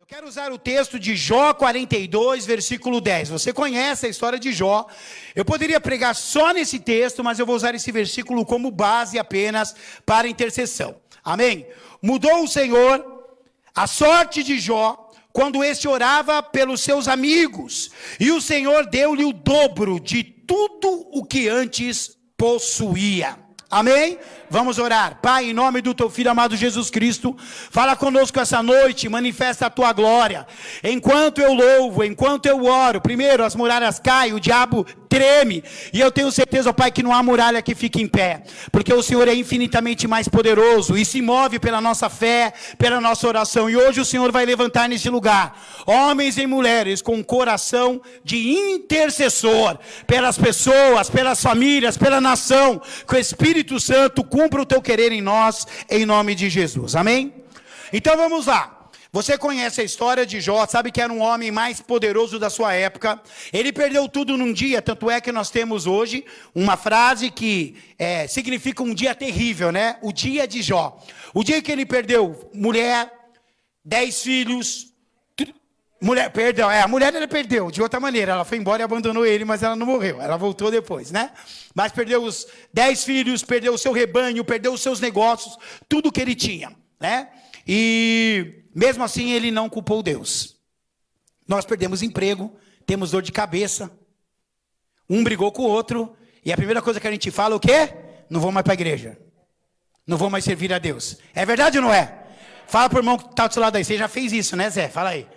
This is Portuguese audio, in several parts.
Eu quero usar o texto de Jó 42, versículo 10. Você conhece a história de Jó. Eu poderia pregar só nesse texto, mas eu vou usar esse versículo como base apenas para intercessão. Amém? Mudou o Senhor a sorte de Jó quando este orava pelos seus amigos. E o Senhor deu-lhe o dobro de tudo o que antes possuía. Amém? Vamos orar. Pai, em nome do teu Filho amado Jesus Cristo, fala conosco essa noite, manifesta a tua glória. Enquanto eu louvo, enquanto eu oro, primeiro as muralhas caem, o diabo treme, e eu tenho certeza, ó Pai, que não há muralha que fique em pé, porque o Senhor é infinitamente mais poderoso, e se move pela nossa fé, pela nossa oração, e hoje o Senhor vai levantar nesse lugar, homens e mulheres com coração de intercessor, pelas pessoas, pelas famílias, pela nação, que o Espírito Santo cumpra o teu querer em nós, em nome de Jesus, amém? Então vamos lá. Você conhece a história de Jó, sabe que era um homem mais poderoso da sua época. Ele perdeu tudo num dia, tanto é que nós temos hoje uma frase que significa um dia terrível, né? O dia de Jó. O dia que ele perdeu mulher, 10 filhos. A mulher ele perdeu, de outra maneira. Ela foi embora e abandonou ele, mas ela não morreu. Ela voltou depois, né? Mas perdeu os 10 filhos, perdeu o seu rebanho, perdeu os seus negócios, tudo que ele tinha, né? E mesmo assim ele não culpou Deus. Nós perdemos emprego, temos dor de cabeça, um brigou com o outro, e a primeira coisa que a gente fala é o quê? Não vou mais para a igreja, não vou mais servir a Deus. É verdade ou não é? Fala para o irmão que está do seu lado aí, você já fez isso, né, Zé? Fala aí.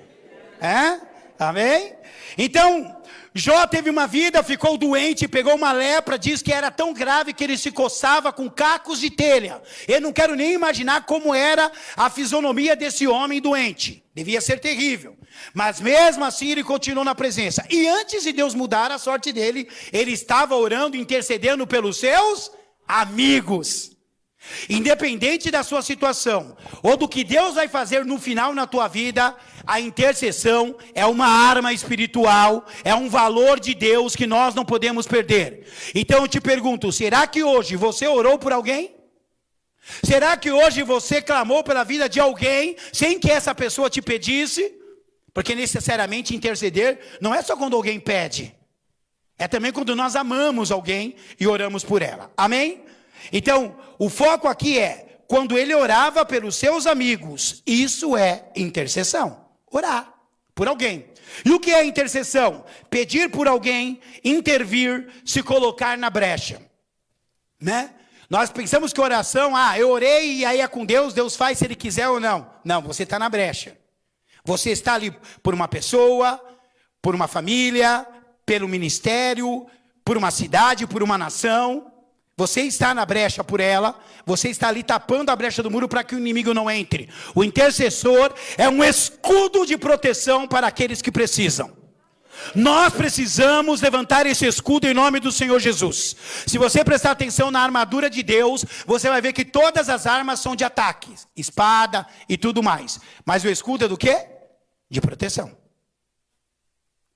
Amém? Então, Jó teve uma vida, ficou doente, pegou uma lepra, diz que era tão grave que ele se coçava com cacos de telha. Eu não quero nem imaginar como era a fisionomia desse homem doente. Devia ser terrível. Mas mesmo assim ele continuou na presença. E antes de Deus mudar a sorte dele, ele estava orando, intercedendo pelos seus amigos. Independente da sua situação, ou do que Deus vai fazer no final na tua vida, a intercessão é uma arma espiritual, é um valor de Deus que nós não podemos perder. Então eu te pergunto, será que hoje você orou por alguém? Será que hoje você clamou pela vida de alguém, sem que essa pessoa te pedisse? Porque necessariamente interceder não é só quando alguém pede, é também quando nós amamos alguém e oramos por ela, amém? Então, o foco aqui é, quando ele orava pelos seus amigos, isso é intercessão, orar por alguém. E o que é intercessão? Pedir por alguém, intervir, se colocar na brecha, né? Nós pensamos que oração, eu orei e aí é com Deus, Deus faz se Ele quiser ou não. Não, você está na brecha. Você está ali por uma pessoa, por uma família, pelo ministério, por uma cidade, por uma nação. Você está na brecha por ela, você está ali tapando a brecha do muro para que o inimigo não entre. O intercessor é um escudo de proteção para aqueles que precisam. Nós precisamos levantar esse escudo em nome do Senhor Jesus. Se você prestar atenção na armadura de Deus, você vai ver que todas as armas são de ataque, espada e tudo mais. Mas o escudo é do quê? De proteção.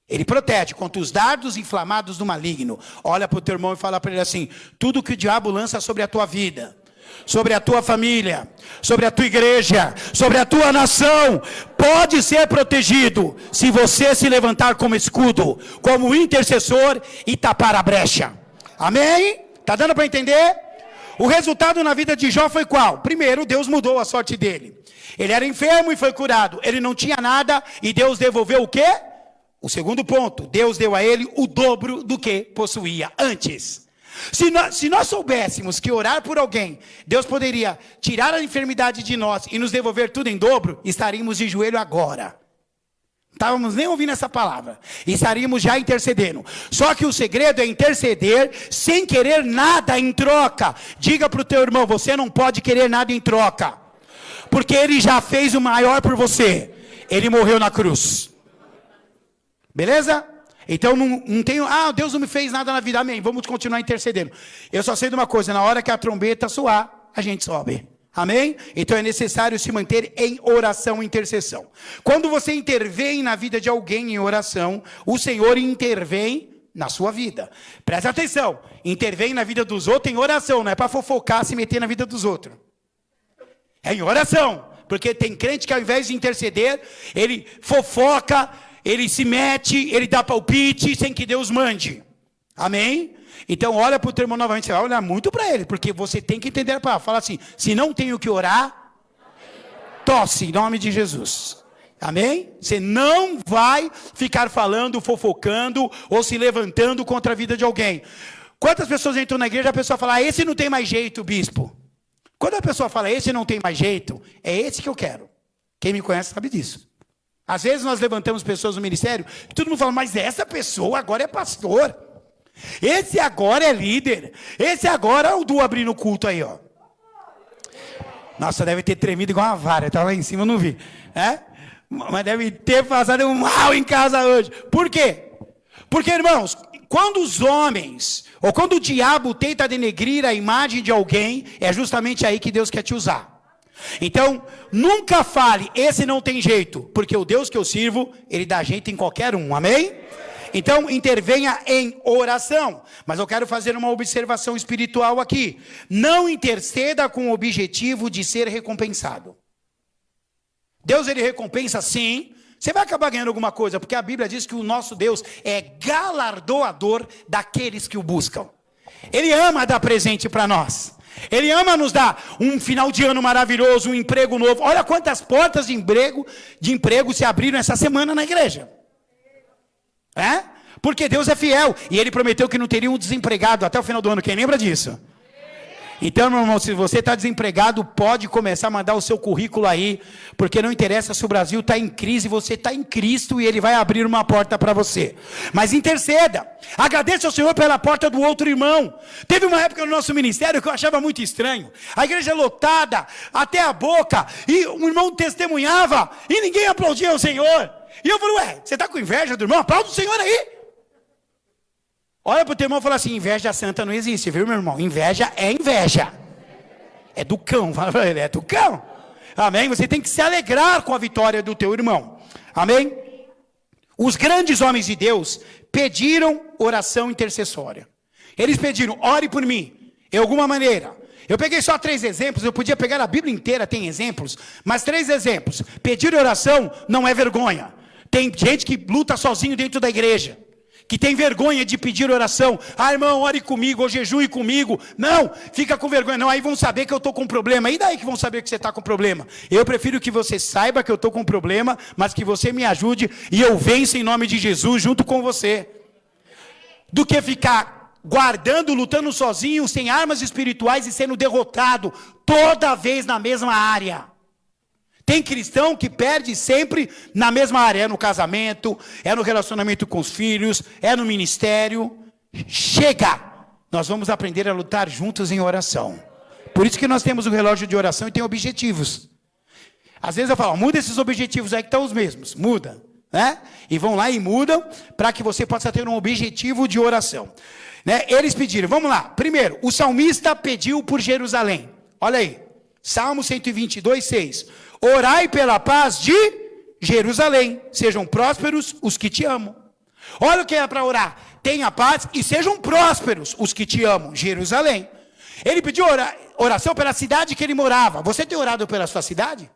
Ele protege contra os dardos inflamados do maligno. Olha para o teu irmão e fala para ele assim: tudo que o diabo lança sobre a tua vida, sobre a tua família, sobre a tua igreja, sobre a tua nação, pode ser protegido se você se levantar como escudo, como intercessor e tapar a brecha. Amém? Está dando para entender? O resultado na vida de Jó foi qual? Primeiro, Deus mudou a sorte dele. Ele era enfermo e foi curado. Ele não tinha nada e Deus devolveu o quê? O segundo ponto, Deus deu a ele o dobro do que possuía antes. Se nós soubéssemos que orar por alguém, Deus poderia tirar a enfermidade de nós e nos devolver tudo em dobro, estaríamos de joelho agora. Não estávamos nem ouvindo essa palavra. Estaríamos já intercedendo. Só que o segredo é interceder sem querer nada em troca. Diga para o teu irmão, você não pode querer nada em troca. Porque ele já fez o maior por você. Ele morreu na cruz. Beleza? Então não tenho, Deus não me fez nada na vida, amém, vamos continuar intercedendo. Eu só sei de uma coisa, na hora que a trombeta soar, a gente sobe, amém? Então é necessário se manter em oração e intercessão. Quando você intervém na vida de alguém em oração, o Senhor intervém na sua vida. Presta atenção, intervém na vida dos outros em oração, não é para fofocar, se meter na vida dos outros. É em oração. Porque tem crente que ao invés de interceder, ele fofoca, ele se mete, ele dá palpite sem que Deus mande. Amém? Então olha para o teu irmão novamente, você vai olhar muito para ele, porque você tem que entender a palavra. Fala assim, se não tenho que orar, tosse em nome de Jesus. Amém? Você não vai ficar falando, fofocando ou se levantando contra a vida de alguém. Quantas pessoas entram na igreja e a pessoa fala, esse não tem mais jeito, bispo. Quando a pessoa fala, esse não tem mais jeito, é esse que eu quero. Quem me conhece sabe disso. Às vezes nós levantamos pessoas no ministério e todo mundo fala, mas essa pessoa agora é pastor. Esse agora é líder. Esse agora é o do abrindo o culto aí, ó. Nossa, deve ter tremido igual uma vara. Estava lá em cima, eu não vi. Mas deve ter passado um mal em casa hoje. Por quê? Porque, irmãos, quando os homens, ou quando o diabo tenta denegrir a imagem de alguém, é justamente aí que Deus quer te usar. Então, nunca fale, esse não tem jeito, porque o Deus que eu sirvo, ele dá jeito em qualquer um, amém? Então, intervenha em oração. Mas eu quero fazer uma observação espiritual aqui. Não interceda com o objetivo de ser recompensado. Deus, ele recompensa sim. Você vai acabar ganhando alguma coisa, porque a Bíblia diz que o nosso Deus é galardoador daqueles que o buscam. Ele ama dar presente para nós. Ele ama nos dar um final de ano maravilhoso, um emprego novo. Olha quantas portas de emprego se abriram essa semana na igreja. Porque Deus é fiel. E ele prometeu que não teria um desempregado até o final do ano. Quem lembra disso? Então, meu irmão, se você está desempregado, pode começar a mandar o seu currículo aí, porque não interessa se o Brasil está em crise, você está em Cristo e ele vai abrir uma porta para você. Mas interceda, agradeça ao Senhor pela porta do outro irmão. Teve uma época no nosso ministério que eu achava muito estranho, a igreja lotada, até a boca, e um irmão testemunhava, e ninguém aplaudia o Senhor. E eu falei, você está com inveja do irmão? Aplauda o Senhor aí. Olha para o teu irmão e fala assim, inveja santa não existe, viu, meu irmão? Inveja é inveja. É do cão, fala para ele, é do cão. Amém? Você tem que se alegrar com a vitória do teu irmão. Amém? Os grandes homens de Deus pediram oração intercessória. Eles pediram, ore por mim, de alguma maneira. Eu peguei só 3 exemplos, eu podia pegar a Bíblia inteira, tem exemplos, mas 3 exemplos. Pedir oração não é vergonha. Tem gente que luta sozinho dentro da igreja, que tem vergonha de pedir oração. Irmão, ore comigo, ou jejue comigo. Não, fica com vergonha. Não, aí vão saber que eu estou com problema. E daí que vão saber que você está com problema? Eu prefiro que você saiba que eu estou com problema, mas que você me ajude e eu vença em nome de Jesus junto com você. Do que ficar guardando, lutando sozinho, sem armas espirituais e sendo derrotado toda vez na mesma área. Tem cristão que perde sempre na mesma área, é no casamento, é no relacionamento com os filhos, é no ministério. Chega! Nós vamos aprender a lutar juntos em oração. Por isso que nós temos o relógio de oração e tem objetivos. Às vezes eu falo, muda esses objetivos aí que estão os mesmos, muda. E vão lá e mudam para que você possa ter um objetivo de oração. Eles pediram, vamos lá. Primeiro, o salmista pediu por Jerusalém. Olha aí, Salmo 122, 6. Orai pela paz de Jerusalém. Sejam prósperos os que te amam. Olha o que é para orar. Tenha paz e sejam prósperos os que te amam. Jerusalém. Ele pediu oração pela cidade que ele morava. Você tem orado pela sua cidade?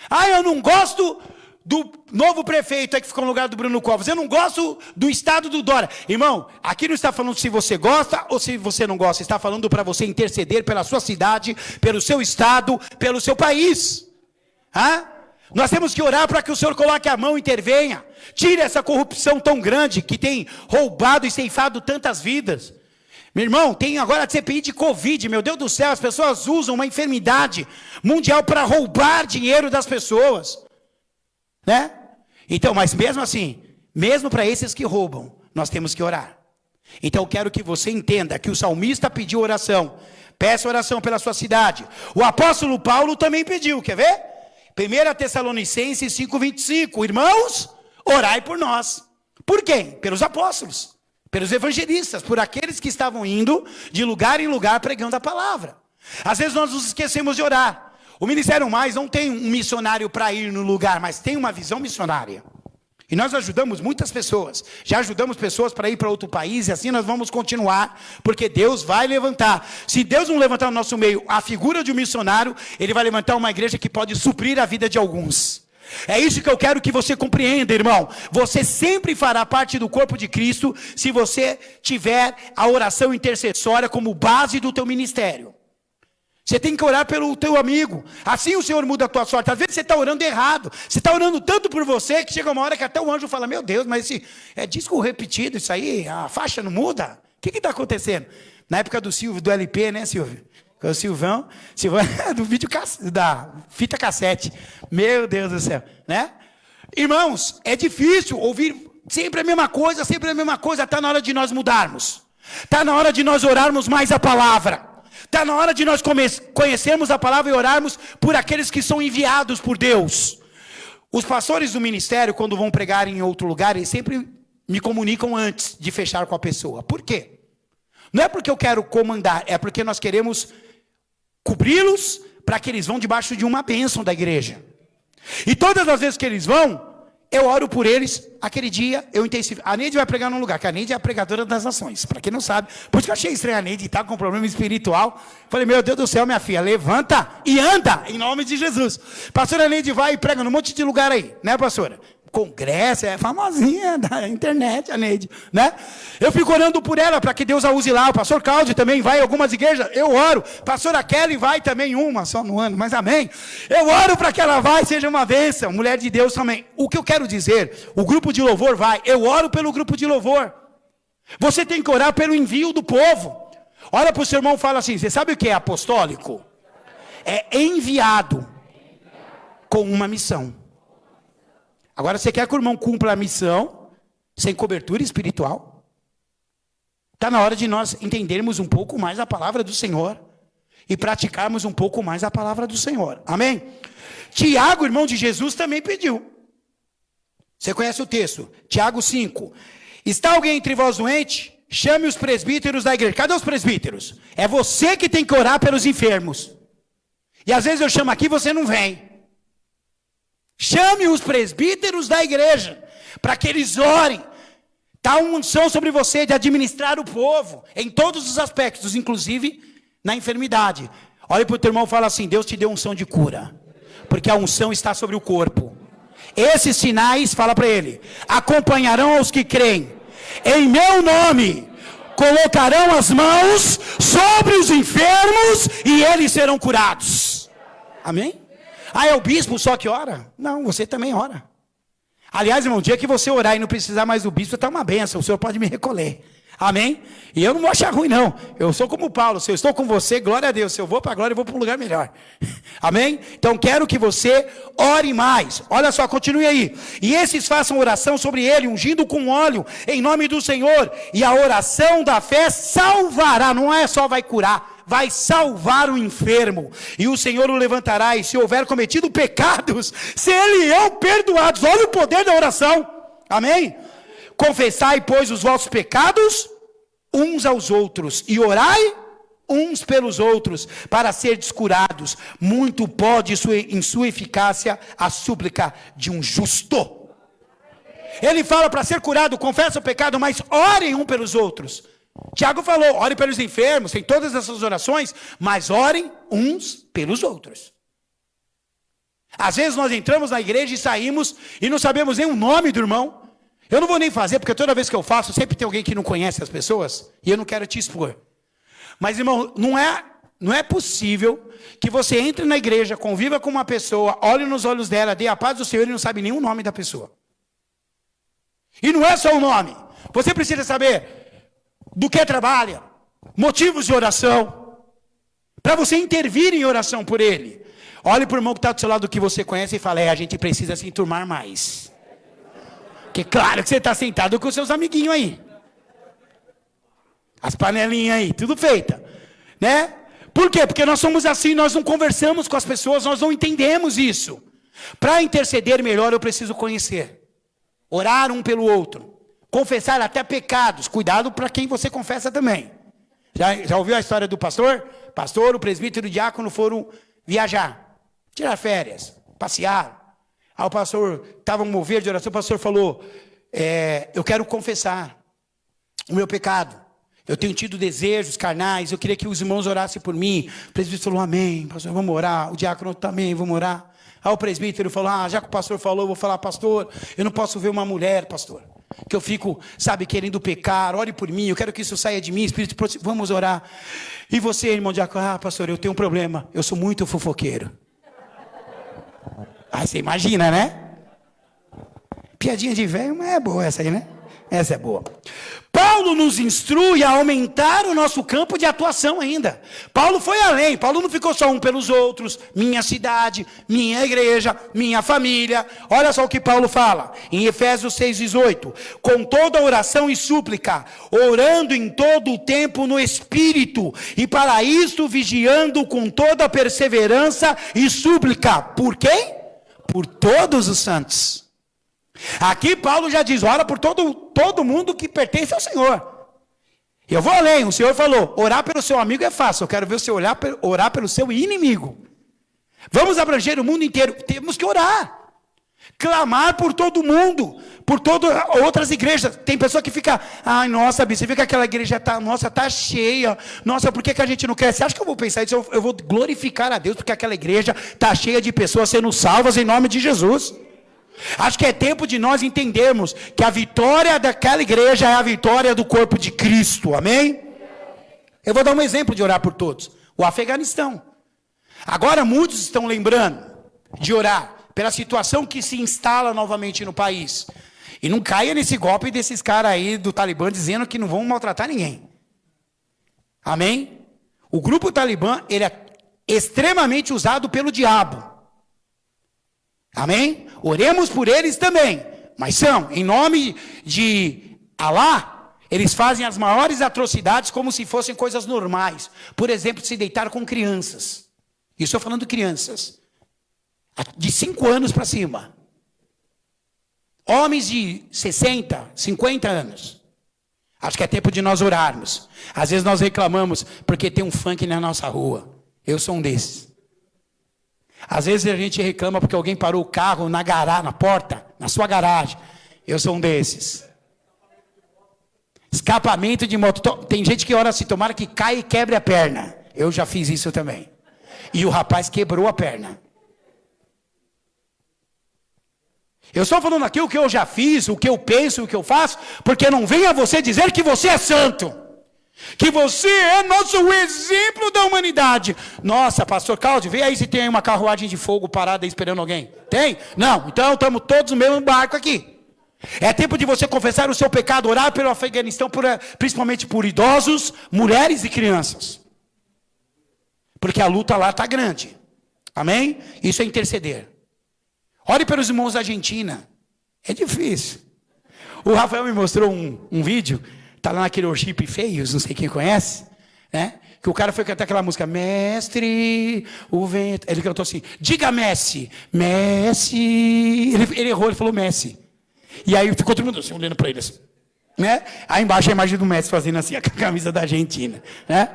Eu não gosto do novo prefeito aí que ficou no lugar do Bruno Covas. Eu não gosto do estado do Dória. Irmão, aqui não está falando se você gosta ou se você não gosta. Está falando para você interceder pela sua cidade, pelo seu estado, pelo seu país. Nós temos que orar para que o Senhor coloque a mão e intervenha. Tire essa corrupção tão grande que tem roubado e ceifado tantas vidas. Meu irmão, tem agora a CPI de Covid. Meu Deus do céu, as pessoas usam uma enfermidade mundial para roubar dinheiro das pessoas. Então, mas mesmo assim, mesmo para esses que roubam, nós temos que orar. Então eu quero que você entenda que o salmista pediu oração. Peça oração pela sua cidade. O apóstolo Paulo também pediu, quer ver? 1 Tessalonicenses 5:25. Irmãos, orai por nós. Por quem? Pelos apóstolos, pelos evangelistas, por aqueles que estavam indo de lugar em lugar pregando a palavra. Às vezes nós nos esquecemos de orar. O Ministério Mais não tem um missionário para ir no lugar, mas tem uma visão missionária. E nós ajudamos muitas pessoas. Já ajudamos pessoas para ir para outro país. E assim nós vamos continuar. Porque Deus vai levantar. Se Deus não levantar no nosso meio a figura de um missionário, Ele vai levantar uma igreja que pode suprir a vida de alguns. É isso que eu quero que você compreenda, irmão. Você sempre fará parte do corpo de Cristo se você tiver a oração intercessória como base do teu ministério. Você tem que orar pelo teu amigo. Assim o Senhor muda a tua sorte. Às vezes você está orando errado. Você está orando tanto por você que chega uma hora que até o anjo fala: meu Deus, mas esse é disco repetido, isso aí, a faixa não muda? O que está acontecendo? Na época do Silvio, do LP, né, Silvio? O Silvão do vídeo da fita cassete. Meu Deus do céu, né? Irmãos, é difícil ouvir sempre a mesma coisa, Está na hora de nós mudarmos. Está na hora de nós orarmos mais a palavra. Está na hora de nós conhecermos a palavra e orarmos por aqueles que são enviados por Deus. Os pastores do ministério, quando vão pregar em outro lugar, eles sempre me comunicam antes de fechar com a pessoa. Por quê? Não é porque eu quero comandar, é porque nós queremos cobri-los para que eles vão debaixo de uma bênção da igreja. E todas as vezes que eles vão, eu oro por eles. Aquele dia eu intensifico. A Neide vai pregar num lugar, que a Neide é a pregadora das nações. Para quem não sabe, por isso que eu achei estranho a Neide estar com problema espiritual. Falei: meu Deus do céu, minha filha, levanta e anda, em nome de Jesus. Pastora Neide vai e prega num monte de lugar aí, né, pastora? Congresso, é famosinha da internet, a Neide, né? Eu fico orando por ela, para que Deus a use lá. O pastor Cláudio também vai em algumas igrejas, eu oro. Pastora Kelly vai também uma, só no ano, mas amém. Eu oro para que ela vá e seja uma bênção. Mulher de Deus também. O que eu quero dizer, o grupo de louvor vai, eu oro pelo grupo de louvor. Você tem que orar pelo envio do povo. Olha para o seu irmão e fala assim: você sabe o que é apostólico? É enviado com uma missão. Agora, você quer que o irmão cumpra a missão sem cobertura espiritual? Está na hora de nós entendermos um pouco mais a palavra do Senhor e praticarmos um pouco mais a palavra do Senhor. Amém? Tiago, irmão de Jesus, também pediu. Você conhece o texto? Tiago 5. Está alguém entre vós doente? Chame os presbíteros da igreja. Cadê os presbíteros? É você que tem que orar pelos enfermos. E às vezes eu chamo aqui e você não vem. Chame os presbíteros da igreja, para que eles orem. Está uma unção sobre você de administrar o povo, em todos os aspectos, inclusive na enfermidade. Olhe para o teu irmão e fala assim: Deus te deu unção de cura, porque a unção está sobre o corpo. Esses sinais, fala para ele, acompanharão aos que creem. Em meu nome, colocarão as mãos sobre os enfermos e eles serão curados. Amém? Ah, é o bispo só que ora? Não, você também ora. Aliás, irmão, o dia que você orar e não precisar mais do bispo, está uma benção. O Senhor pode me recolher. Amém? E eu não vou achar ruim, não. Eu sou como Paulo. Se eu estou com você, glória a Deus. Se eu vou para a glória, eu vou para um lugar melhor. Amém? Então, quero que você ore mais. Olha só, continue aí. E esses façam oração sobre ele, ungindo com óleo, em nome do Senhor. E a oração da fé salvará. Não é só vai curar. Vai salvar o enfermo, e o Senhor o levantará, e se houver cometido pecados, serão perdoados. Olha o poder da oração, amém? Confessai, pois, os vossos pecados uns aos outros, e orai uns pelos outros, para serdes curados. Muito pode em sua eficácia a súplica de um justo. Ele fala para ser curado, confessa o pecado, mas orem um pelos outros. Tiago falou: ore pelos enfermos, tem todas essas orações, mas orem uns pelos outros. Às vezes nós entramos na igreja e saímos e não sabemos nem o nome do irmão. Eu não vou nem fazer, porque toda vez que eu faço, sempre tem alguém que não conhece as pessoas, e eu não quero te expor. Mas, irmão, não é possível que você entre na igreja, conviva com uma pessoa, olhe nos olhos dela, dê a paz do Senhor e não sabe nem o nome da pessoa. E não é só o nome. Você precisa saber do que trabalha, motivos de oração, para você intervir em oração por ele. Olhe para o irmão que está do seu lado, que você conhece, e fala: a gente precisa se enturmar mais. Porque claro que você está sentado com os seus amiguinhos aí, as panelinhas aí, tudo feita, né? Por quê? Porque nós somos assim, nós não conversamos com as pessoas, nós não entendemos isso. Para interceder melhor, eu preciso conhecer, orar um pelo outro, confessar até pecados. Cuidado para quem você confessa também. Já ouviu a história do pastor? Pastor, o presbítero e o diácono foram viajar, tirar férias, passear. Aí o pastor estava movido de oração, o pastor falou, eu quero confessar o meu pecado. Eu tenho tido desejos carnais, eu queria que os irmãos orassem por mim. O presbítero falou, amém, pastor, vamos orar. O diácono também, vamos orar. Aí o presbítero falou, já que o pastor falou, eu vou falar, pastor, eu não posso ver uma mulher, pastor, que eu fico, querendo pecar, ore por mim, eu quero que isso saia de mim, Espírito, vamos orar. E você, irmão diácono, pastor, eu tenho um problema, eu sou muito fofoqueiro. Aí você imagina, né? Piadinha de velho, mas é boa essa aí, né? Essa é boa. Paulo nos instrui a aumentar o nosso campo de atuação ainda. Paulo foi além. Paulo não ficou só um pelos outros. Minha cidade, minha igreja, minha família. Olha só o que Paulo fala. Em Efésios 6,18. Com toda oração e súplica, orando em todo o tempo no Espírito. E para isto vigiando com toda perseverança e súplica. Por quem? Por todos os santos. Aqui Paulo já diz, ora por todo mundo que pertence ao Senhor. Eu vou além, o Senhor falou, orar pelo seu amigo é fácil, eu quero ver você orar pelo seu inimigo. Vamos abranger o mundo inteiro, temos que orar. Clamar por todo mundo, por todas outras igrejas. Tem pessoa que fica, ai nossa, você vê que aquela igreja tá cheia. Nossa, por que a gente não quer? Você acha que eu vou pensar isso? Eu vou glorificar a Deus, porque aquela igreja está cheia de pessoas sendo salvas em nome de Jesus. Acho que é tempo de nós entendermos que a vitória daquela igreja é a vitória do corpo de Cristo, amém? Eu vou dar um exemplo de orar por todos. O Afeganistão. Agora muitos estão lembrando de orar pela situação que se instala novamente no país. E não caia nesse golpe desses caras aí do Talibã dizendo que não vão maltratar ninguém. Amém? O grupo Talibã, ele é extremamente usado pelo diabo. Amém? Oremos por eles também. Mas são, em nome de Alá, eles fazem as maiores atrocidades como se fossem coisas normais. Por exemplo, se deitar com crianças. E estou falando de crianças. De 5 anos para cima. Homens de 60, 50 anos. Acho que é tempo de nós orarmos. Às vezes nós reclamamos porque tem um funk na nossa rua. Eu sou um desses. Às vezes a gente reclama porque alguém parou o carro na porta, na sua garagem. Eu sou um desses. Escapamento de moto. Tem gente que ora assim, tomara que caia e quebre a perna. Eu já fiz isso também. E o rapaz quebrou a perna. Eu estou falando aqui o que eu já fiz, o que eu penso, o que eu faço, porque não venha você dizer que você é santo. Que você é nosso exemplo da humanidade. Nossa, pastor Cláudio, vê aí se tem uma carruagem de fogo parada aí esperando alguém. Tem? Não, então estamos todos no mesmo barco aqui. É tempo de você confessar o seu pecado, orar pelo Afeganistão, principalmente por idosos, mulheres e crianças. Porque a luta lá está grande. Amém? Isso é interceder. Ore pelos irmãos da Argentina. É difícil. O Rafael me mostrou um vídeo. Está lá naquele worship Feios, não sei quem conhece, né? Que o cara foi cantar aquela música, Mestre, o vento. Ele cantou assim, diga Messi, Messi. Ele errou, ele falou Messi. E aí ficou todo mundo assim, olhando para ele assim, né? Aí embaixo a imagem do Messi fazendo assim, a camisa da Argentina, né?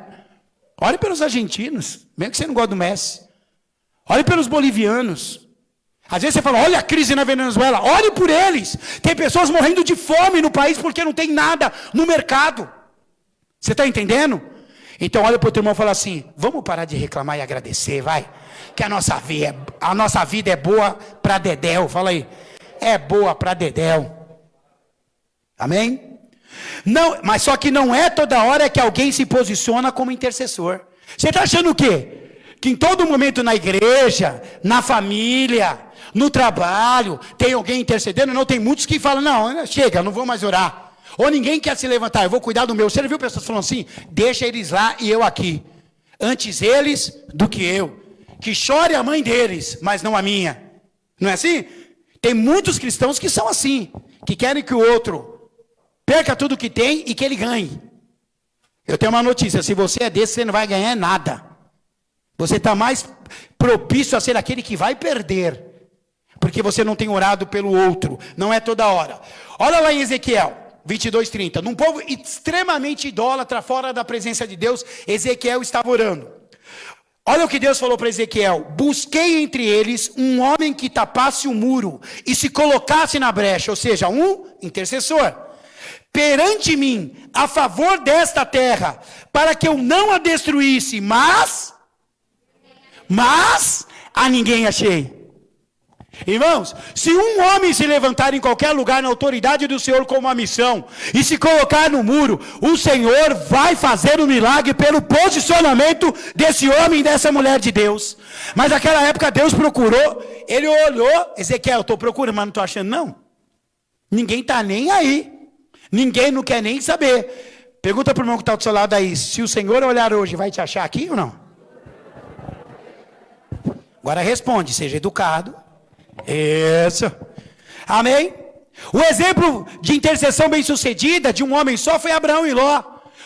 Olhe pelos argentinos, mesmo que você não gosta do Messi. Olhe pelos bolivianos. Às vezes você fala, olha a crise na Venezuela, ore por eles. Tem pessoas morrendo de fome no país porque não tem nada no mercado. Você está entendendo? Então olha para o teu irmão e fala assim, vamos parar de reclamar e agradecer, vai. Que a nossa vida é boa para Dedéu, fala aí. É boa para Dedéu. Amém? Não, mas só que não é toda hora que alguém se posiciona como intercessor. Você está achando o quê? Que em todo momento na igreja, na família, no trabalho, tem alguém intercedendo? Não, tem muitos que falam, não, chega, não vou mais orar. Ou ninguém quer se levantar, eu vou cuidar do meu. Você viu pessoas falando assim, deixa eles lá e eu aqui. Antes eles do que eu. Que chore a mãe deles, mas não a minha. Não é assim? Tem muitos cristãos que são assim, que querem que o outro perca tudo que tem e que ele ganhe. Eu tenho uma notícia, se você é desse, você não vai ganhar nada. Você está mais propício a ser aquele que vai perder. Porque você não tem orado pelo outro. Não é toda hora. Olha lá em Ezequiel 22:30. Num povo extremamente idólatra, fora da presença de Deus, Ezequiel estava orando. Olha o que Deus falou para Ezequiel: busquei entre eles um homem que tapasse o muro e se colocasse na brecha, ou seja, um intercessor, perante mim, a favor desta terra, para que eu não a destruísse, mas a ninguém achei. Irmãos, se um homem se levantar em qualquer lugar na autoridade do Senhor com uma missão e se colocar no muro, o Senhor vai fazer um milagre pelo posicionamento desse homem e dessa mulher de Deus. Mas naquela época Deus procurou, ele olhou: Ezequiel, eu estou procurando, mas não estou achando não. Ninguém está nem aí, ninguém não quer nem saber. Pergunta para o irmão que está do seu lado aí: se o Senhor olhar hoje, vai te achar aqui ou não? Agora responde, seja educado. Isso. Amém? O exemplo de intercessão bem sucedida de um homem só foi Abraão e Ló.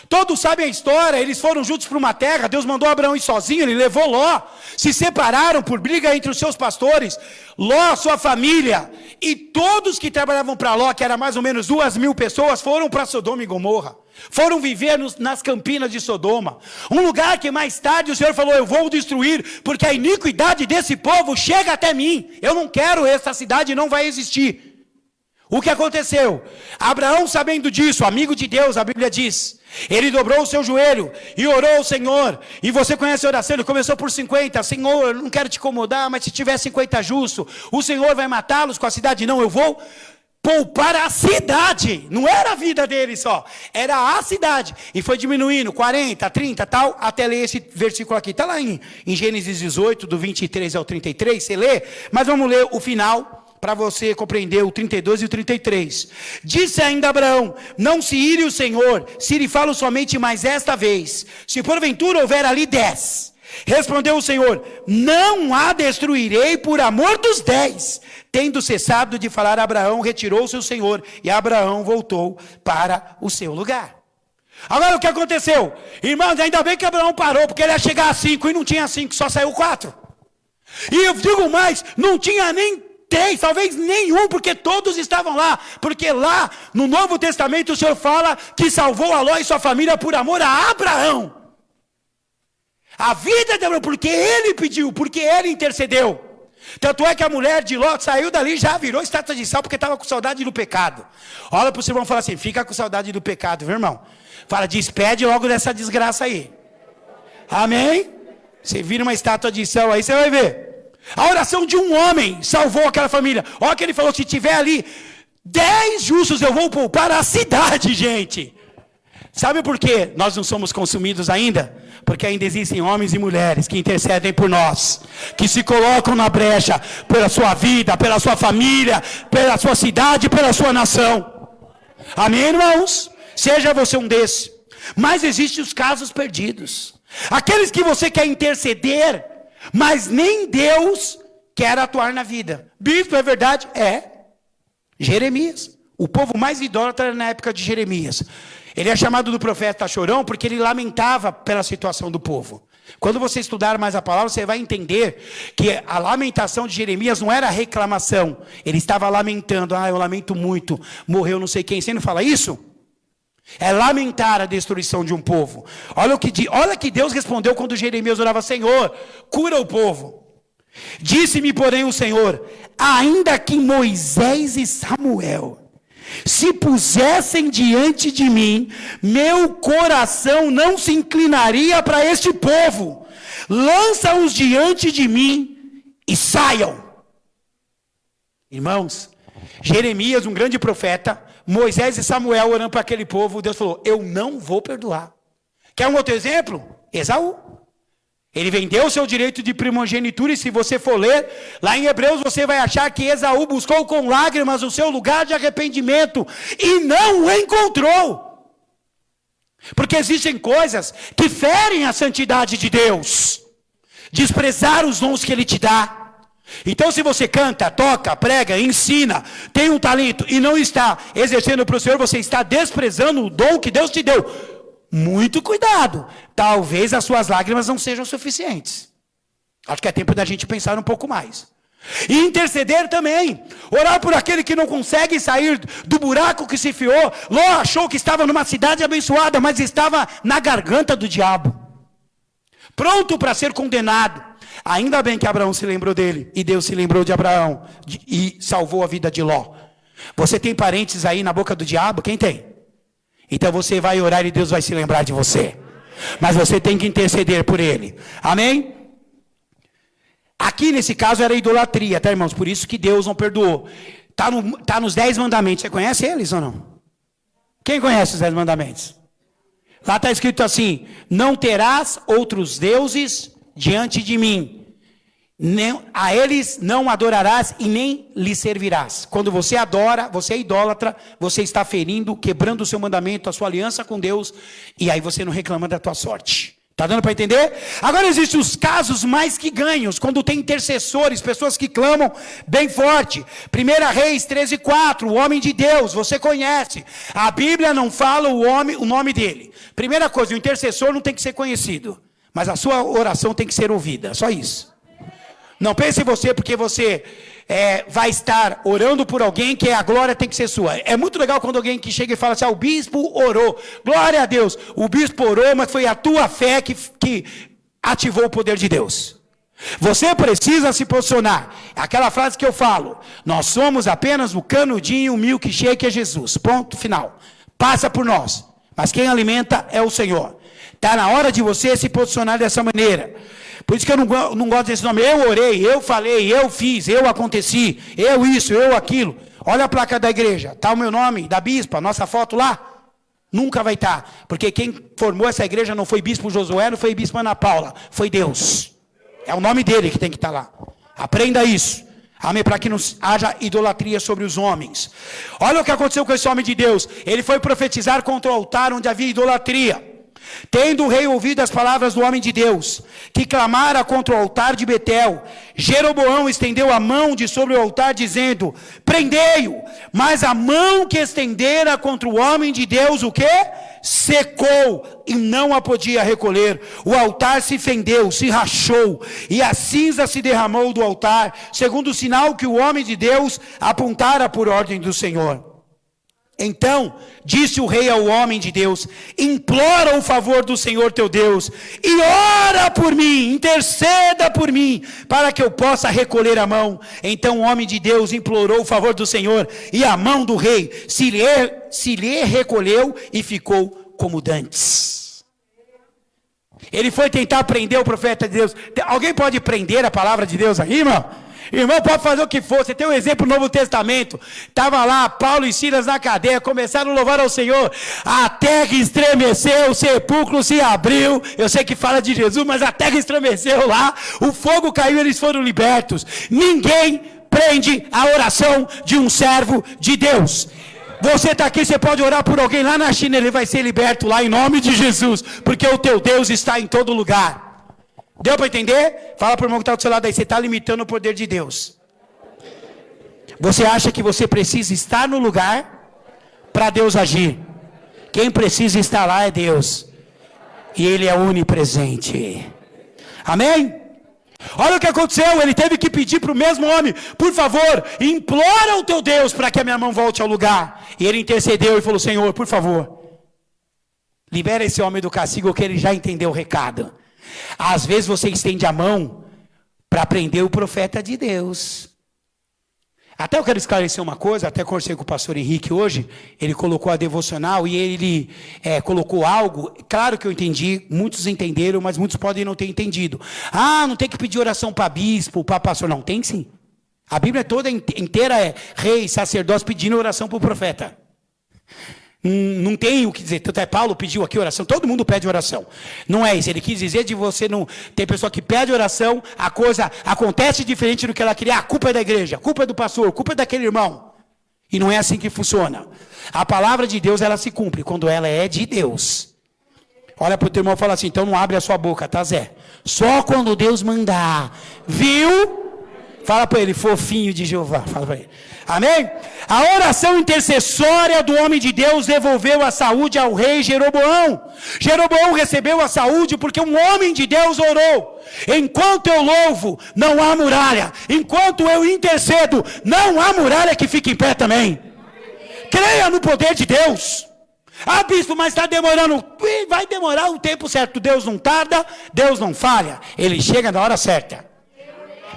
Todos sabem a história. Eles foram juntos para uma terra. Deus mandou Abraão ir sozinho, ele levou Ló. Se separaram por briga entre os seus pastores. Ló, sua família e todos que trabalhavam para Ló, que era mais ou menos 2.000 pessoas, foram para Sodoma e Gomorra. Foram viver nas campinas de Sodoma. Um lugar que mais tarde o Senhor falou: eu vou destruir, porque a iniquidade desse povo chega até mim. Eu não quero, essa cidade não vai existir. O que aconteceu? Abraão, sabendo disso, amigo de Deus, a Bíblia diz, ele dobrou o seu joelho e orou ao Senhor. E você conhece a oração, ele começou por 50. Senhor, eu não quero te incomodar, mas se tiver 50 justo, o Senhor vai matá-los com a cidade? Não, eu vou poupar a cidade. Não era a vida dele só, era a cidade. E foi diminuindo, 40, 30, tal, até ler esse versículo aqui. Está lá em Gênesis 18, do 23 ao 33, você lê. Mas vamos ler o final, para você compreender o 32 e o 33. Disse ainda Abraão: não se ire o Senhor, se lhe falo somente mais esta vez, se porventura houver ali 10. Respondeu o Senhor: não a destruirei por amor dos 10. Tendo cessado de falar, Abraão retirou-se o Senhor, e Abraão voltou para o seu lugar. Agora o que aconteceu? Irmãos, ainda bem que Abraão parou, porque ele ia chegar a 5 e não tinha 5, só saiu 4. E eu digo mais, não tinha nem 3, talvez nenhum, porque todos estavam lá. Porque lá no Novo Testamento o Senhor fala que salvou a Ló e sua família por amor a Abraão. A vida de Abraão, porque ele pediu, porque ele intercedeu. Tanto é que a mulher de Ló saiu dali e já virou estátua de sal, porque estava com saudade do pecado. Olha para o seu irmão e fala assim: fica com saudade do pecado, viu, irmão? Fala, despede logo dessa desgraça aí. Amém? Você vira uma estátua de sal aí, você vai ver. A oração de um homem salvou aquela família. Olha que ele falou: se tiver ali 10 justos, eu vou poupar a cidade, gente. Sabe por quê nós não somos consumidos ainda? Porque ainda existem homens e mulheres que intercedem por nós, que se colocam na brecha pela sua vida, pela sua família, pela sua cidade, pela sua nação. Amém, irmãos? Seja você um desses. Mas existem os casos perdidos, aqueles que você quer interceder, mas nem Deus quer atuar na vida. Bispo, é verdade? É. Jeremias, o povo mais idólatra na época de Jeremias. Ele é chamado do profeta chorão porque ele lamentava pela situação do povo. Quando você estudar mais a palavra, você vai entender que a lamentação de Jeremias não era reclamação. Ele estava lamentando: eu lamento muito, morreu não sei quem. Você não fala isso? É lamentar a destruição de um povo. Olha que Deus respondeu quando Jeremias orava: Senhor, cura o povo. Disse-me, porém, o Senhor: ainda que Moisés e Samuel se pusessem diante de mim, meu coração não se inclinaria para este povo. Lança-os diante de mim e saiam. Irmãos, Jeremias, um grande profeta, Moisés e Samuel orando para aquele povo, Deus falou: eu não vou perdoar. Quer um outro exemplo? Esaú. Ele vendeu o seu direito de primogenitura, e se você for ler, lá em Hebreus você vai achar que Esaú buscou com lágrimas o seu lugar de arrependimento, e não o encontrou. Porque existem coisas que ferem a santidade de Deus. Desprezar os dons que Ele te dá. Então se você canta, toca, prega, ensina, tem um talento e não está exercendo para o Senhor, você está desprezando o dom que Deus te deu. Muito cuidado, talvez as suas lágrimas não sejam suficientes. Acho que é tempo da gente pensar um pouco mais. E interceder também, orar por aquele que não consegue sair do buraco que se enfiou. Ló achou que estava numa cidade abençoada, mas estava na garganta do diabo. pronto para ser condenado. Ainda bem que Abraão se lembrou dele, e Deus se lembrou de Abraão, e salvou a vida de Ló. Você tem parentes aí na boca do diabo? Quem tem? Então você vai orar e Deus vai se lembrar de você. Mas você tem que interceder por ele. Amém? Aqui nesse caso era idolatria, tá, irmãos? Por isso que Deus não perdoou. Tá nos 10 mandamentos. Você conhece eles ou não? Quem conhece os 10 mandamentos? Lá está escrito assim: não terás outros deuses diante de mim. A eles não adorarás e nem lhes servirás. Quando você adora, você é idólatra, você está ferindo, quebrando o seu mandamento, a sua aliança com Deus, e aí você não reclama da tua sorte. Está dando para entender? Agora existem os casos mais que ganhos, quando tem intercessores, pessoas que clamam bem forte. 1 Reis 13:4, o homem de Deus, você conhece. A Bíblia não fala o nome dele. Primeira coisa, o intercessor não tem que ser conhecido, mas a sua oração tem que ser ouvida, só isso. Não pense em você porque você vai estar orando por alguém que a glória tem que ser sua. É muito legal quando alguém que chega e fala assim: o bispo orou, glória a Deus. O bispo orou, mas foi a tua fé que ativou o poder de Deus. Você precisa se posicionar. Aquela frase que eu falo: nós somos apenas o canudinho, o milkshake é Jesus, ponto final. Passa por nós, mas quem alimenta é o Senhor. Está na hora de você se posicionar dessa maneira. Por isso que eu não gosto desse nome. Eu orei, eu falei, eu fiz, eu aconteci, eu isso, eu aquilo. Olha a placa da igreja, está o meu nome, da bispa, nossa foto lá. Nunca vai estar, porque quem formou essa igreja não foi bispo Josué, não foi bispa Ana Paula, foi Deus. É o nome dele que tem que estar lá. Aprenda isso. Amém, para que não haja idolatria sobre os homens. Olha o que aconteceu com esse homem de Deus. Ele foi profetizar contra o altar onde havia idolatria. Tendo o rei ouvido as palavras do homem de Deus, que clamara contra o altar de Betel, Jeroboão estendeu a mão de sobre o altar, dizendo: prendei-o. Mas a mão que estendera contra o homem de Deus, o quê? Secou, e não a podia recolher. O altar se fendeu, se rachou, e a cinza se derramou do altar, segundo o sinal que o homem de Deus apontara por ordem do Senhor. Então disse o rei ao homem de Deus: implora o favor do Senhor teu Deus, e ora por mim, interceda por mim, para que eu possa recolher a mão. Então o homem de Deus implorou o favor do Senhor, e a mão do rei se lhe recolheu, e ficou como dantes. Ele foi tentar prender o profeta de Deus. Alguém pode prender a palavra de Deus aí, irmão? Irmão, pode fazer o que for. Você tem um exemplo no Novo Testamento. Estava lá Paulo e Silas na cadeia, começaram a louvar ao Senhor. A terra estremeceu, o sepulcro se abriu. Eu sei que fala de Jesus, mas a terra estremeceu lá. O fogo caiu, eles foram libertos. Ninguém prende a oração de um servo de Deus. Você está aqui, você pode orar por alguém lá na China, ele vai ser liberto lá em nome de Jesus, porque o teu Deus está em todo lugar. Deu para entender? Fala para o irmão que está do seu lado aí, você está limitando o poder de Deus. Você acha que você precisa estar no lugar para Deus agir. Quem precisa estar lá é Deus. E Ele é onipresente. Amém? Olha o que aconteceu, ele teve que pedir para o mesmo homem: por favor, implora o teu Deus para que a minha mão volte ao lugar. E ele intercedeu e falou: Senhor, por favor, libera esse homem do castigo, que ele já entendeu o recado. Às vezes você estende a mão para prender o profeta de Deus. Até eu quero esclarecer uma coisa, até conversei com o pastor Henrique hoje, ele colocou a devocional e ele colocou algo, claro que eu entendi, muitos entenderam, mas muitos podem não ter entendido. Não tem que pedir oração para bispo, para pastor, não, tem sim. A Bíblia toda inteira é rei, sacerdote pedindo oração para o profeta. Não tem o que dizer, tanto é Paulo pediu aqui oração, todo mundo pede oração. Não é isso, ele quis dizer de você não... Tem pessoa que pede oração, a coisa acontece diferente do que ela queria. A culpa é da igreja, a culpa é do pastor, a culpa é daquele irmão. E não é assim que funciona. A palavra de Deus, ela se cumpre quando ela é de Deus. Olha para o teu irmão e fala assim: então não abre a sua boca, tá, Zé? Só quando Deus mandar, viu? Fala para ele: fofinho de Jeová, fala para ele. Amém? A oração intercessória do homem de Deus devolveu a saúde ao rei Jeroboão. Jeroboão recebeu a saúde porque um homem de Deus orou. Enquanto eu louvo, não há muralha. Enquanto eu intercedo, não há muralha que fique em pé também. Creia no poder de Deus. Ah, bispo, mas está demorando. Vai demorar o tempo certo. Deus não tarda, Deus não falha. Ele chega na hora certa.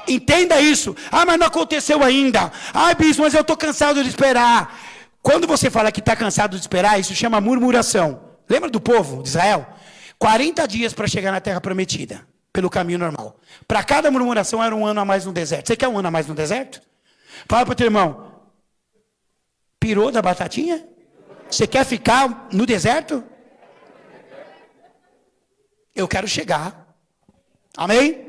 Entenda isso. Ah, mas não aconteceu ainda. Ah, bispo, mas eu estou cansado de esperar. Quando você fala que está cansado de esperar, isso chama murmuração. Lembra do povo de Israel? 40 dias para chegar na terra prometida, pelo caminho normal. Para cada murmuração era um ano a mais no deserto. Você quer um ano a mais no deserto? Fala para o teu irmão. Pirou da batatinha? Você quer ficar no deserto? Eu quero chegar. Amém?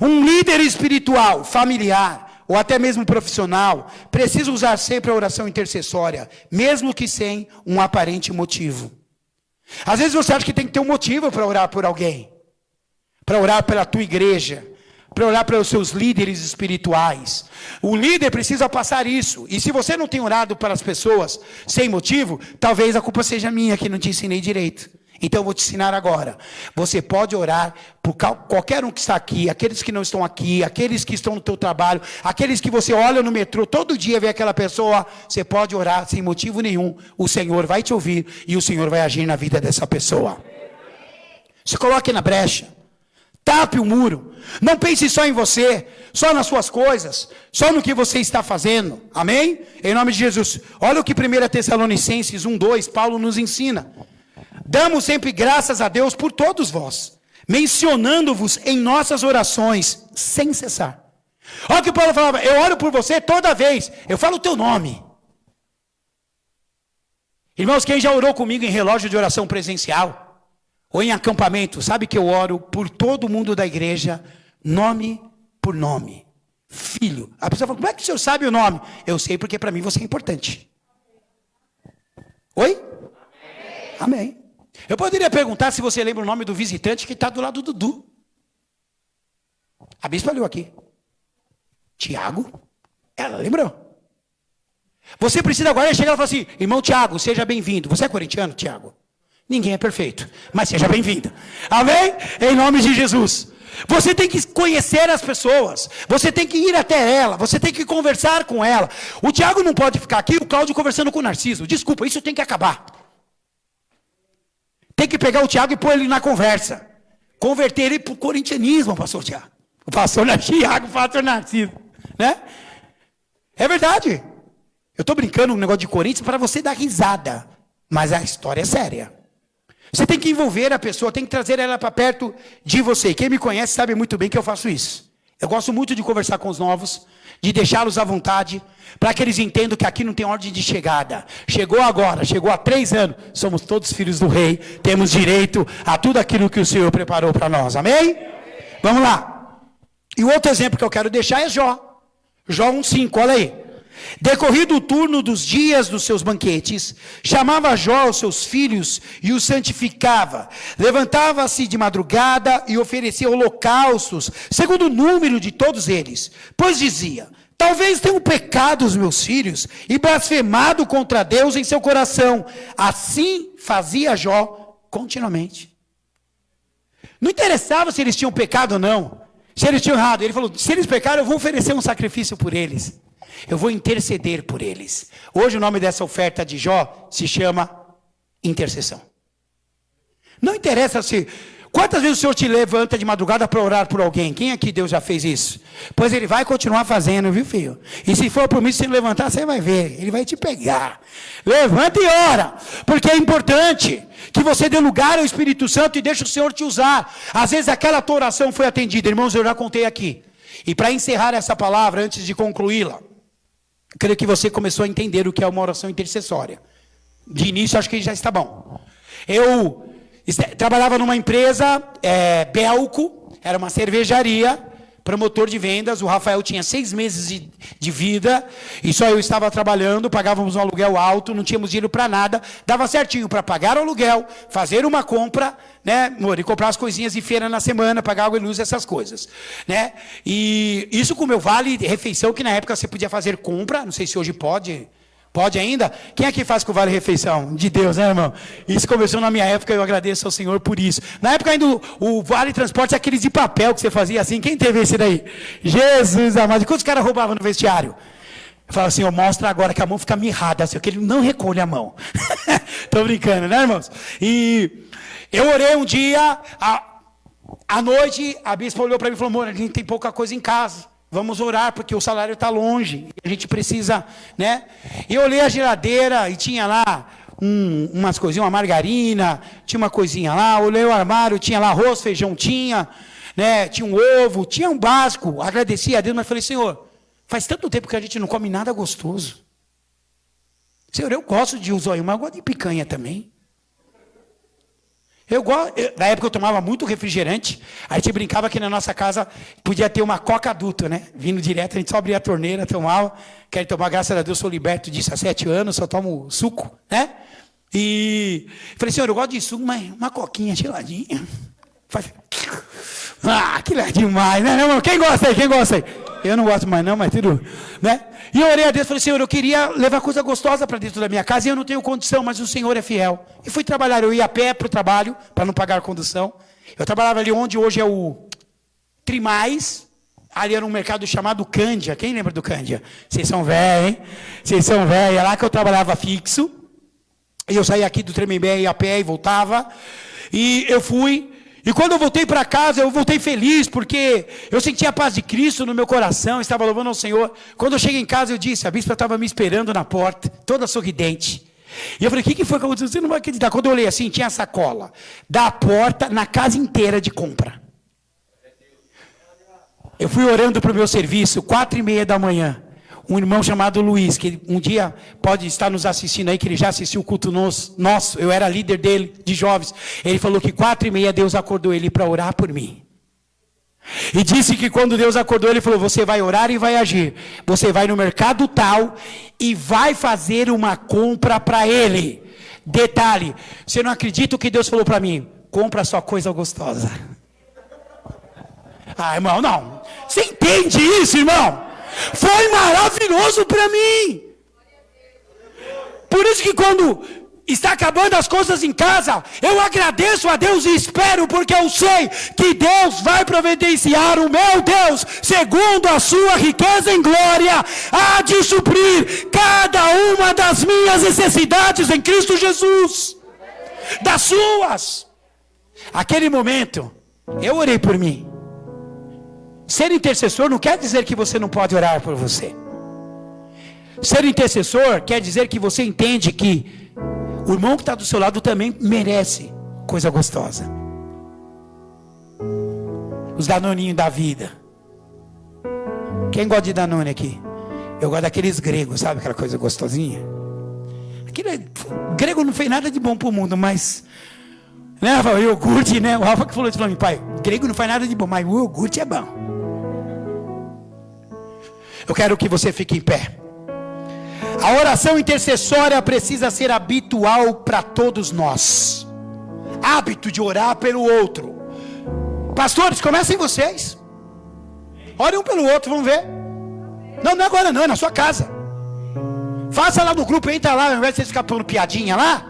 Um líder espiritual, familiar, ou até mesmo profissional, precisa usar sempre a oração intercessória, mesmo que sem um aparente motivo. Às vezes você acha que tem que ter um motivo para orar por alguém, para orar pela tua igreja, para orar pelos seus líderes espirituais. O líder precisa passar isso. E se você não tem orado para as pessoas sem motivo, talvez a culpa seja minha que não te ensinei direito. Então eu vou te ensinar agora. Você pode orar por qualquer um que está aqui, aqueles que não estão aqui, aqueles que estão no teu trabalho, aqueles que você olha no metrô, todo dia vê aquela pessoa, você pode orar sem motivo nenhum. O Senhor vai te ouvir e o Senhor vai agir na vida dessa pessoa. Se coloque na brecha. Tape o muro. Não pense só em você, só nas suas coisas, só no que você está fazendo. Amém? Em nome de Jesus. Olha o que 1 Tessalonicenses 1:2, Paulo nos ensina. Damos sempre graças a Deus por todos vós, mencionando-vos em nossas orações, sem cessar. Olha o que Paulo falava, eu oro por você toda vez, eu falo o teu nome. Irmãos, quem já orou comigo em relógio de oração presencial, ou em acampamento, sabe que eu oro por todo mundo da igreja, nome por nome. Filho. A pessoa fala, como é que o senhor sabe o nome? Eu sei porque para mim você é importante. Oi? Amém. Eu poderia perguntar se você lembra o nome do visitante que está do lado do Dudu. A bispa leu aqui. Tiago? Ela lembrou. Você precisa agora chegar e falar assim, irmão Tiago, seja bem-vindo. Você é corintiano, Tiago? Ninguém é perfeito, mas seja bem-vindo. Amém? Em nome de Jesus. Você tem que conhecer as pessoas. Você tem que ir até ela. Você tem que conversar com ela. O Tiago não pode ficar aqui, o Cláudio conversando com o Narciso. Desculpa, isso tem que acabar. Tem que pegar o Tiago e pôr ele na conversa. Converter ele para o corintianismo, pastor Tiago. O pastor Tiago, o pastor Narciso. Né? É verdade. Eu estou brincando um negócio de Corinthians para você dar risada. Mas a história é séria. Você tem que envolver a pessoa, tem que trazer ela para perto de você. Quem me conhece sabe muito bem que eu faço isso. Eu gosto muito de conversar com os novos, de deixá-los à vontade, para que eles entendam que aqui não tem ordem de chegada. Chegou agora, chegou há 3 anos, somos todos filhos do rei, temos direito a tudo aquilo que o Senhor preparou para nós, amém? Vamos lá. E o outro exemplo que eu quero deixar é Jó. Jó 1:5, olha aí. Decorrido o turno dos dias dos seus banquetes, chamava Jó os seus filhos e os santificava. Levantava-se de madrugada e oferecia holocaustos, segundo o número de todos eles. Pois dizia, talvez tenham pecado os meus filhos e blasfemado contra Deus em seu coração. Assim fazia Jó continuamente. Não interessava se eles tinham pecado ou não, se eles tinham errado. Ele falou, se eles pecaram, eu vou oferecer um sacrifício por eles. Eu vou interceder por eles. Hoje o nome dessa oferta de Jó se chama intercessão. Não interessa se... Quantas vezes o Senhor te levanta de madrugada para orar por alguém? Quem aqui Deus já fez isso? Pois Ele vai continuar fazendo, viu, filho? E se for por mim, se ele levantar, você vai ver. Ele vai te pegar. Levanta e ora. Porque é importante que você dê lugar ao Espírito Santo e deixe o Senhor te usar. Às vezes aquela tua oração foi atendida. Irmãos, eu já contei aqui. E para encerrar essa palavra, antes de concluí-la, creio que você começou a entender o que é uma oração intercessória. De início, acho que já está bom. Eu trabalhava numa empresa, Belco, era uma cervejaria, promotor de vendas. O Rafael tinha 6 meses de vida, e só eu estava trabalhando, pagávamos um aluguel alto, não tínhamos dinheiro para nada, dava certinho para pagar o aluguel, fazer uma compra, né, e comprar as coisinhas de feira na semana, pagar água e luz, essas coisas, né? E isso com o meu vale refeição, que na época você podia fazer compra, não sei se hoje pode ainda? Quem aqui faz com o vale refeição? De Deus, né, irmão? Isso começou na minha época, eu agradeço ao Senhor por isso. Na época ainda o vale transporte é aqueles de papel que você fazia assim. Quem teve esse daí? Jesus amado. Quantos caras roubavam no vestiário? Eu falava assim, mostra agora que a mão fica mirrada, assim, que ele não recolhe a mão. Tô brincando, né, irmãos? E eu orei um dia, à noite, a bispa olhou para mim e falou: amor, a gente tem pouca coisa em casa. Vamos orar, porque o salário está longe. A gente precisa, né? E eu olhei a geladeira e tinha lá umas coisinhas, uma margarina, tinha uma coisinha lá. Olhei o armário, tinha lá arroz, feijão, tinha, né? Tinha um ovo, tinha um básico. Agradeci a Deus, mas falei: Senhor, faz tanto tempo que a gente não come nada gostoso. Senhor, eu gosto de zóio, mas eu gosto de picanha também. Na época eu tomava muito refrigerante. A gente brincava que na nossa casa podia ter uma coca adulto, né? Vindo direto, a gente só abria a torneira, tomava. Quero tomar, graças a Deus, sou liberto disso há 7 anos, só tomo suco, né? E falei: Senhor, eu gosto de suco, mas uma coquinha geladinha. Aquilo é demais, né, irmão? Quem gosta aí? Quem gosta aí? Eu não gosto mais não, mas tudo, né? E eu orei a Deus, falei: Senhor, eu queria levar coisa gostosa para dentro da minha casa e eu não tenho condição, mas o Senhor é fiel. E fui trabalhar, eu ia a pé para o trabalho, para não pagar a condução. Eu trabalhava ali onde hoje é o Trimais, ali era um mercado chamado Cândia. Quem lembra do Cândia? Vocês são velhos, hein? Vocês são velhos. É lá que eu trabalhava fixo. E eu saía aqui do Tremembé, ia a pé e voltava. E eu fui. E quando eu voltei para casa, eu voltei feliz, porque eu sentia a paz de Cristo no meu coração, estava louvando ao Senhor. Quando eu cheguei em casa, eu disse: a bispa estava me esperando na porta, toda sorridente. E eu falei: o que foi que aconteceu? Você não vai acreditar. Quando eu olhei assim, tinha a sacola da porta na casa inteira de compra. Eu fui orando para o meu serviço, 4h30 da manhã. Um irmão chamado Luiz, que um dia pode estar nos assistindo aí, que ele já assistiu o culto nosso, eu era líder dele, de jovens. Ele falou que 4h30 Deus acordou ele para orar por mim. E disse que quando Deus acordou, ele falou: você vai orar e vai agir. Você vai no mercado tal e vai fazer uma compra para ele. Detalhe, você não acredita o que Deus falou para mim? Compra só coisa gostosa. Ah, irmão, não. Você entende isso, irmão? Foi maravilhoso para mim. Por isso que quando está acabando as coisas em casa, eu agradeço a Deus e espero, porque eu sei que Deus vai providenciar, o meu Deus, segundo a sua riqueza em glória, há de suprir cada uma das minhas necessidades em Cristo Jesus, das suas. Aquele momento, eu orei por mim. Ser intercessor não quer dizer que você não pode orar por você. Ser intercessor quer dizer que você entende que o irmão que está do seu lado também merece coisa gostosa. Os danoninhos da vida. Quem gosta de danone aqui? Eu gosto daqueles gregos, sabe aquela coisa gostosinha? Grego não fez nada de bom para o mundo, mas... né, o iogurte, né? O Rafa que falou isso para mim: pai, grego não faz nada de bom, mas o iogurte é bom. Eu quero que você fique em pé. A oração intercessória precisa ser habitual para todos nós. Hábito de orar pelo outro. Pastores, comecem vocês. Orem um pelo outro, vamos ver. Não é agora não, é na sua casa. Faça lá no grupo, entra lá, ao invés de vocês ficar pondo piadinha lá,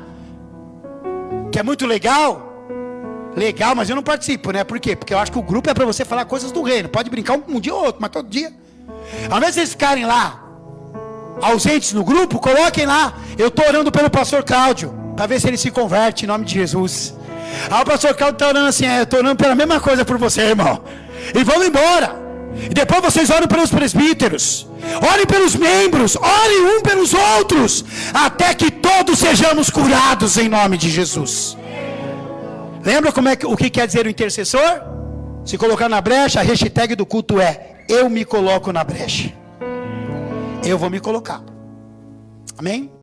que é muito legal. Legal, mas eu não participo, né? Por quê? Porque eu acho que o grupo é para você falar coisas do reino. Pode brincar um dia ou outro, mas todo dia. Ao invés de vocês ficarem lá ausentes no grupo, coloquem lá: eu estou orando pelo pastor Cláudio, para ver se ele se converte em nome de Jesus. Aí o pastor Cláudio está orando assim: eu estou orando pela mesma coisa por você, irmão. E vamos embora. E depois vocês orem pelos presbíteros, orem pelos membros, orem um pelos outros, até que todos sejamos curados em nome de Jesus. Lembra o que quer dizer o intercessor? Se colocar na brecha, a hashtag do culto é: eu me coloco na brecha. Eu vou me colocar. Amém?